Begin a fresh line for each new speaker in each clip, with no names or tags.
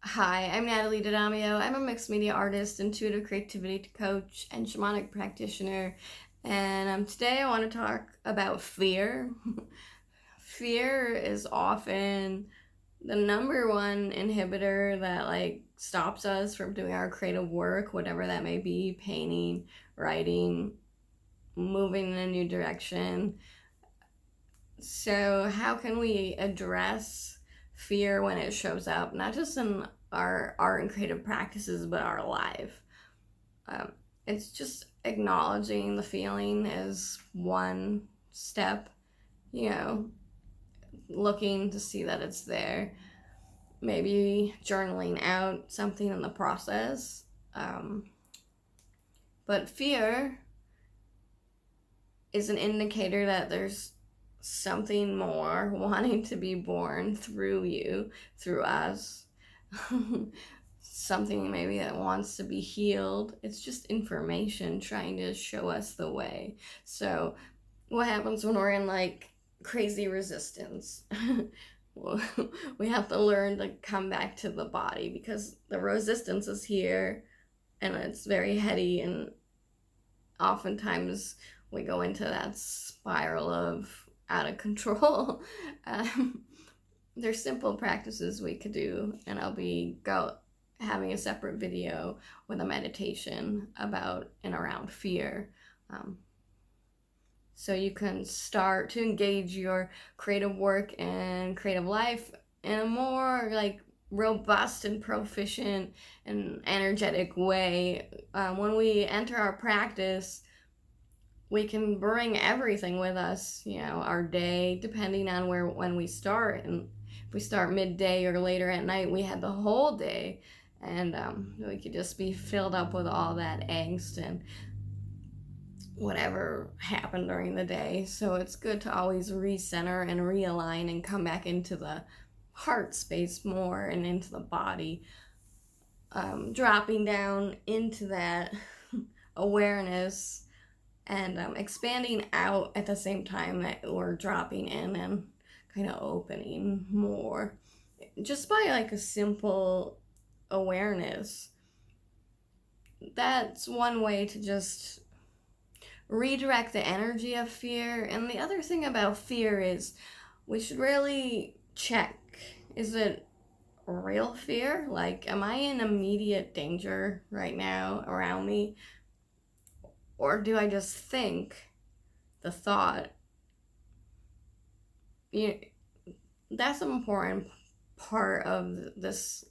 Hi, I'm Natalie D'Adamio. I'm a mixed media artist, intuitive creativity coach, and shamanic practitioner. And today I want to talk about fear. Fear is often the number one inhibitor that stops us from doing our creative work, whatever that may be, painting, writing, moving in a new direction. So how can we address fear when it shows up, not just in our art and creative practices, but our life? Um, it's just acknowledging the feeling is one step, you know, looking to see that it's there. Maybe journaling out something in the process. Um, but fear is an indicator that there's something more wanting to be born through you, through us. Something maybe that wants to be healed. It's just information trying to show us the way. So, what happens when we're in crazy resistance? Well, we have to learn to come back to the body because the resistance is here and it's very heady, and oftentimes we go into that spiral of out of control. um, there's simple practices we could do, and I'll be having a separate video with a meditation about and around fear. Um, so you can start to engage your creative work and creative life in a more robust and proficient and energetic way. When we enter our practice, we can bring everything with us, our day, depending on when we start. And if we start midday or later at night, we had the whole day, and we could just be filled up with all that angst and whatever happened during the day. So it's good to always recenter and realign and come back into the heart space more and into the body, dropping down into that awareness and expanding out at the same time that we're dropping in and kind of opening more, just by a simple awareness. That's one way to just redirect the energy of fear. And the other thing about fear is we should really check, is it real fear? Am I in immediate danger right now around me? Or do I just think the thought? That's an important part of this,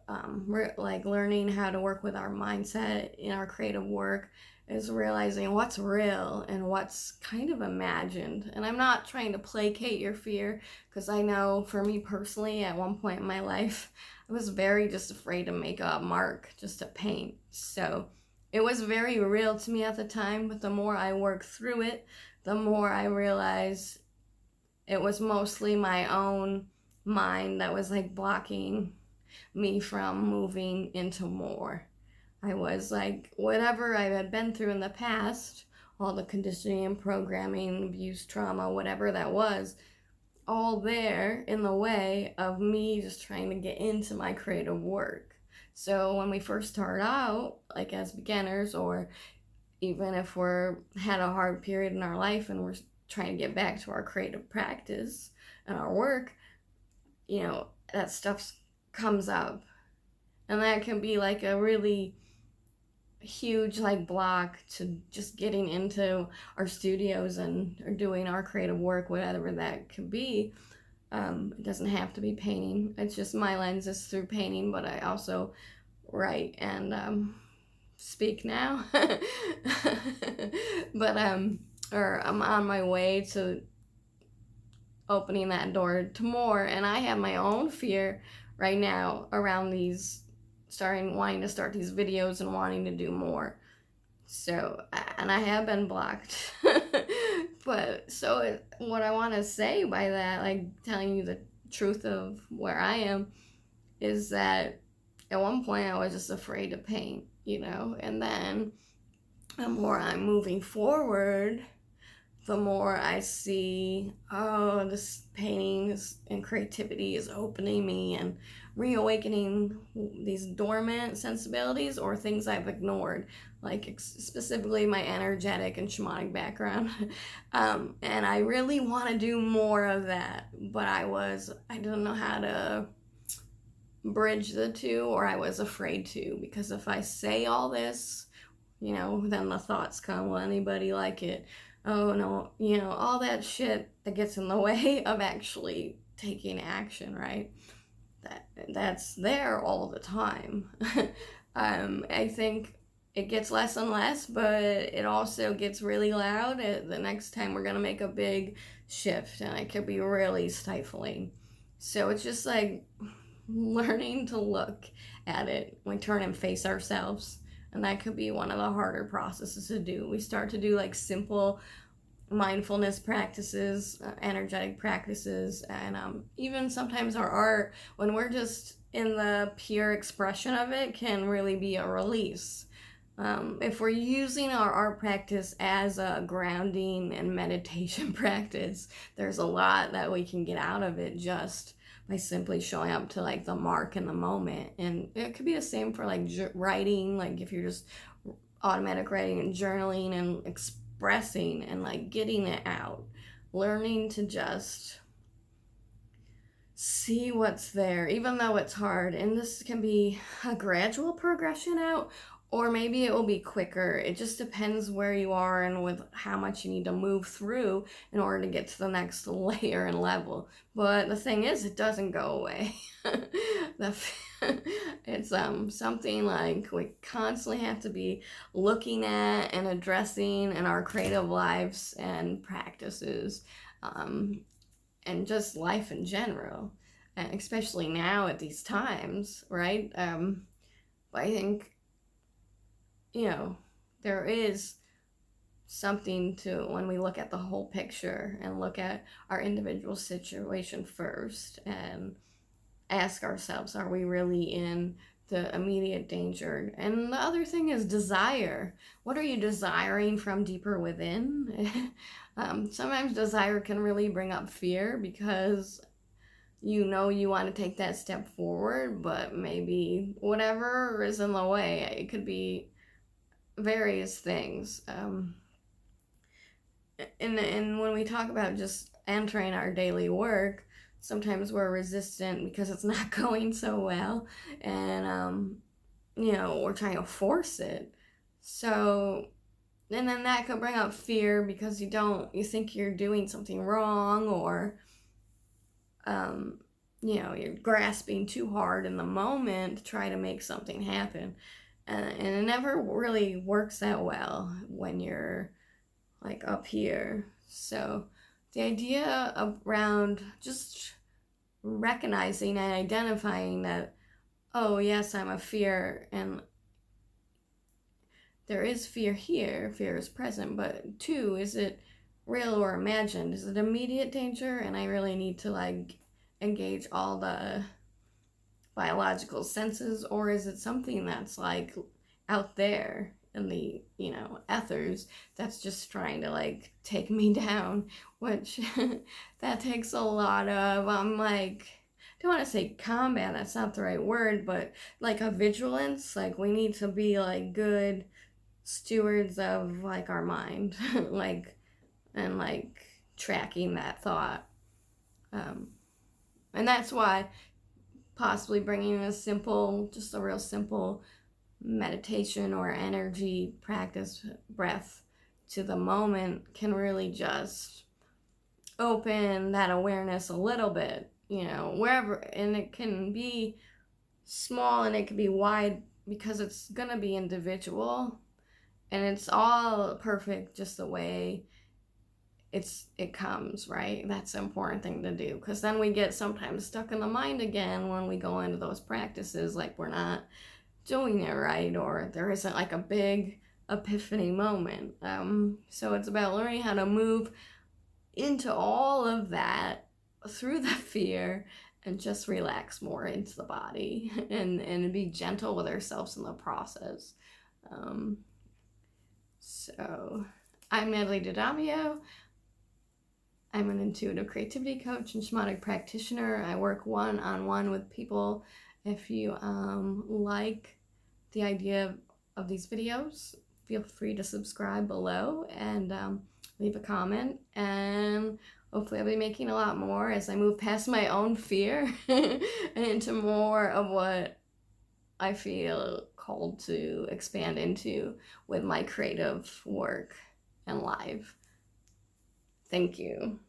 learning how to work with our mindset in our creative work, is realizing what's real and what's kind of imagined. And I'm not trying to placate your fear, because I know for me personally, at one point in my life, I was very just afraid to make a mark, just to paint. So it was very real to me at the time, but the more I worked through it, the more I realized it was mostly my own mind that was blocking me from moving into more. I was whatever I had been through in the past, all the conditioning and programming, abuse, trauma, whatever that was, all there in the way of me just trying to get into my creative work. So when we first start out, as beginners, or even if we're had a hard period in our life and we're trying to get back to our creative practice and our work, that stuff comes up. And that can be a really huge block to just getting into our studios and or doing our creative work, whatever that could be. It doesn't have to be painting. It's just my lens is through painting, but I also write and speak now. But or I'm on my way to opening that door to more, and I have my own fear right now around wanting to start these videos and wanting to do more. So, and I have been blocked. But what I want to say by that, telling you the truth of where I am, is that at one point I was just afraid to paint, and then the more I'm moving forward, the more I see, oh, this painting and creativity is opening me and reawakening these dormant sensibilities or things I've ignored, like specifically my energetic and shamanic background. And I really want to do more of that, but I didn't know how to bridge the two, or I was afraid to, because if I say all this, then the thoughts come, will anybody like it? Oh no, all that shit that gets in the way of actually taking action, right? That's there all the time. I think it gets less and less, but it also gets really loud the next time we're gonna make a big shift, and it could be really stifling. So it's just like learning to look at it, we turn and face ourselves, and that could be one of the harder processes to do. We start to do like simple mindfulness practices, energetic practices, and even sometimes our art, when we're just in the pure expression of it, can really be a release. If we're using our art practice as a grounding and meditation practice, there's a lot that we can get out of it just by simply showing up to like the mark in the moment. And it could be the same for like writing, like if you're just automatic writing and journaling and expressing and like getting it out, learning to just see what's there, even though it's hard. And this can be a gradual progression out, or maybe it will be quicker. It just depends where you are and with how much you need to move through in order to get to the next layer and level. But the thing is, it doesn't go away. It's something like we constantly have to be looking at and addressing in our creative lives and practices, and just life in general, and especially now at these times, right? I think, there is something to, when we look at the whole picture and look at our individual situation first and ask ourselves, are we really in the immediate danger? And the other thing is desire. What are you desiring from deeper within? Sometimes desire can really bring up fear, because you want to take that step forward, but maybe whatever is in the way, it could be various things. And when we talk about just entering our daily work, sometimes we're resistant because it's not going so well, and we're trying to force it. So, and then that could bring up fear because you think you're doing something wrong, or you're grasping too hard in the moment to try to make something happen. And it never really works that well when you're like up here. So the idea around just recognizing and identifying that, oh yes, I'm a fear, and there is fear here, fear is present, but two, is it real or imagined? Is it immediate danger and I really need to like engage all the biological senses, or is it something that's like out there in the ethers that's just trying to like take me down, which that takes a lot of I don't want to say combat, that's not the right word, but like a vigilance. Like we need to be like good stewards of like our mind, and like tracking that thought, and that's why possibly bringing just a real simple meditation or energy practice, breath to the moment, can really just open that awareness a little bit, wherever. And it can be small and it can be wide, because it's gonna be individual, and it's all perfect just the way it comes, right? That's the important thing to do, because then we get sometimes stuck in the mind again when we go into those practices, like we're not doing it right, or there isn't like a big epiphany moment. So it's about learning how to move into all of that through the fear and just relax more into the body, and be gentle with ourselves in the process. So I'm Natalie D'Adamio. I'm an intuitive creativity coach and shamanic practitioner. I work one-on-one with people. If you like the idea of these videos, feel free to subscribe below and leave a comment. And hopefully I'll be making a lot more as I move past my own fear and into more of what I feel called to expand into with my creative work and life. Thank you.